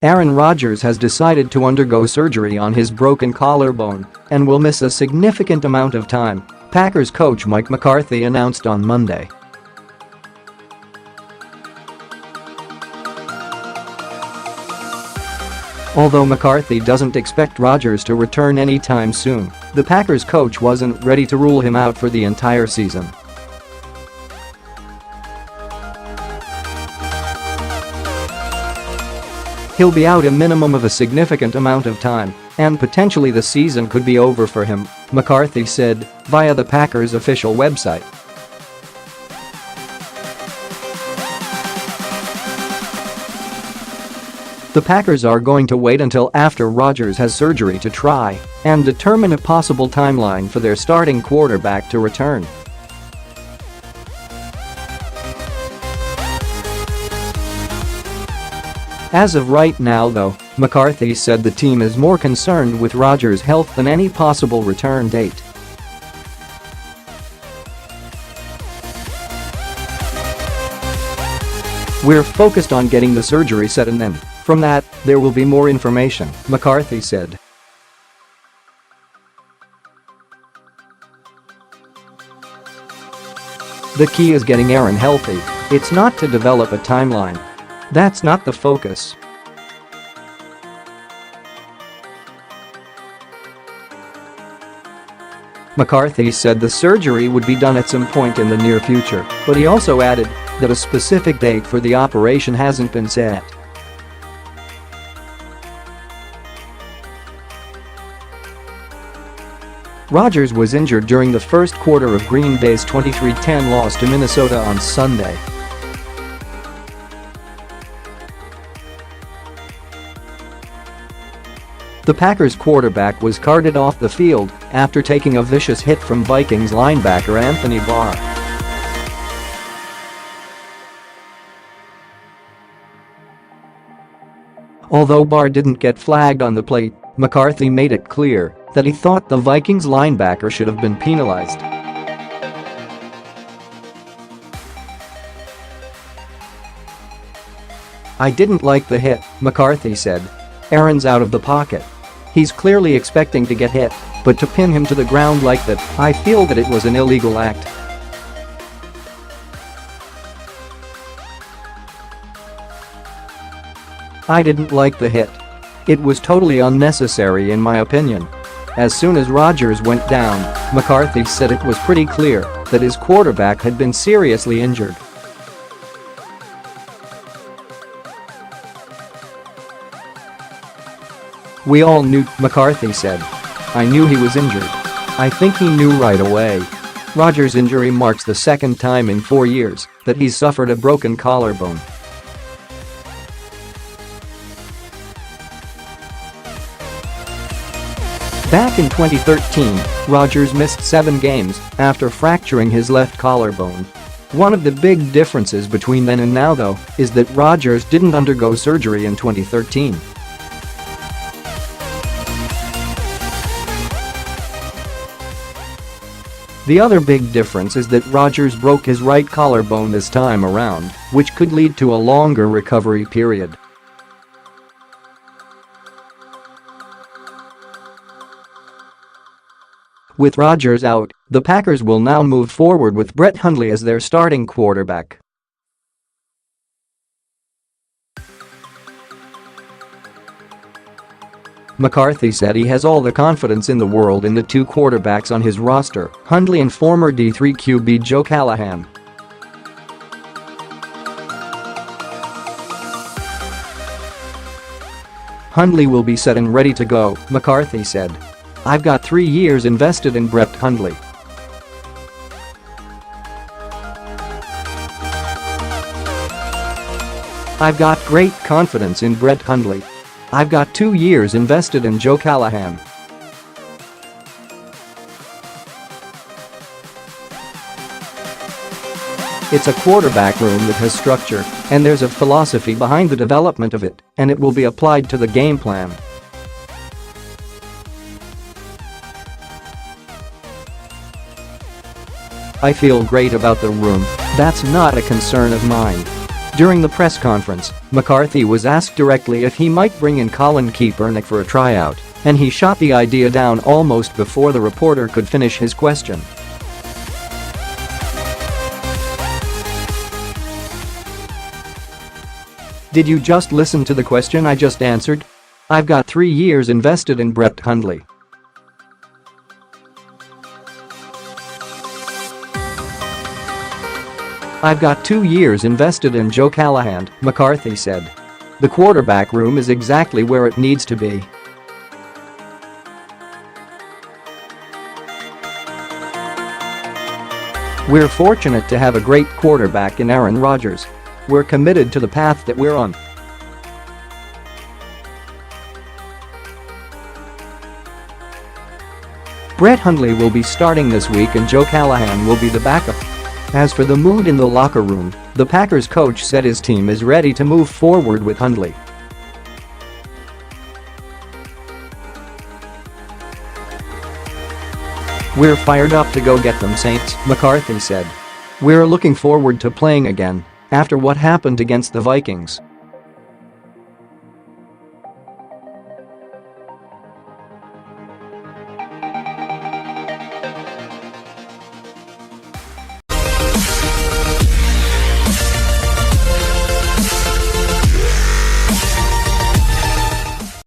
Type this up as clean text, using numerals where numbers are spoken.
Aaron Rodgers has decided to undergo surgery on his broken collarbone and will miss a significant amount of time, Packers coach Mike McCarthy announced on Monday. Although McCarthy doesn't expect Rodgers to return anytime soon, the Packers coach wasn't ready to rule him out for the entire season. He'll be out a minimum of a significant amount of time, and potentially the season could be over for him, McCarthy said, via the Packers' official website. The Packers are going to wait until after Rodgers has surgery to try and determine a possible timeline for their starting quarterback to return. As of right now though, McCarthy said the team is more concerned with Rodgers' health than any possible return date. "We're focused on getting the surgery set and then, from that, there will be more information," McCarthy said. "The key is getting Aaron healthy. It's not to develop a timeline. That's not the focus." McCarthy said the surgery would be done at some point in the near future, but he also added that a specific date for the operation hasn't been set. Rodgers was injured during the first quarter of Green Bay's 23-10 loss to Minnesota on Sunday. The Packers quarterback was carted off the field after taking a vicious hit from Vikings linebacker Anthony Barr. Although Barr didn't get flagged on the play, McCarthy made it clear that he thought the Vikings linebacker should have been penalized. "I didn't like the hit," McCarthy said. "Aaron's out of the pocket. He's clearly expecting to get hit, but to pin him to the ground like that, I feel that it was an illegal act." "I didn't like the hit. It was totally unnecessary in my opinion." As soon as Rodgers went down, McCarthy said it was pretty clear that his quarterback had been seriously injured. "We all knew," McCarthy said. "I knew he was injured. I think he knew right away." Rodgers' injury marks the second time in 4 years that he's suffered a broken collarbone. Back in 2013, Rodgers missed 7 games after fracturing his left collarbone. One of the big differences between then and now though is that Rodgers didn't undergo surgery in 2013. The other big difference is that Rodgers broke his right collarbone this time around, which could lead to a longer recovery period. With Rodgers out, the Packers will now move forward with Brett Hundley as their starting quarterback. McCarthy said he has all the confidence in the world in the 2 quarterbacks on his roster, Hundley and former D3 QB Joe Callahan. "Hundley will be set and ready to go," McCarthy said. "I've got 3 years invested in Brett Hundley. I've got great confidence in Brett Hundley. I've got 2 years invested in Joe Callahan." It's a quarterback room that has structure, and there's a philosophy behind the development of it, and it will be applied to the game plan. "I feel great about the room. That's not a concern of mine. During the press conference, McCarthy was asked directly if he might bring in Colin Kaepernick for a tryout, and he shot the idea down almost before the reporter could finish his question. Did you just listen to the question I just answered? I've got 3 years invested in Brett Hundley. I've got 2 years invested in Joe Callahan, McCarthy said. The quarterback room is exactly where it needs to be. We're fortunate to have a great quarterback in Aaron Rodgers. We're committed to the path that we're on. Brett Hundley will be starting this week and Joe Callahan will be the backup. As for the mood in the locker room, the Packers coach said his team is ready to move forward with Hundley. We're fired up to go get them, Saints, McCarthy said. We're looking forward to playing again after what happened against the Vikings.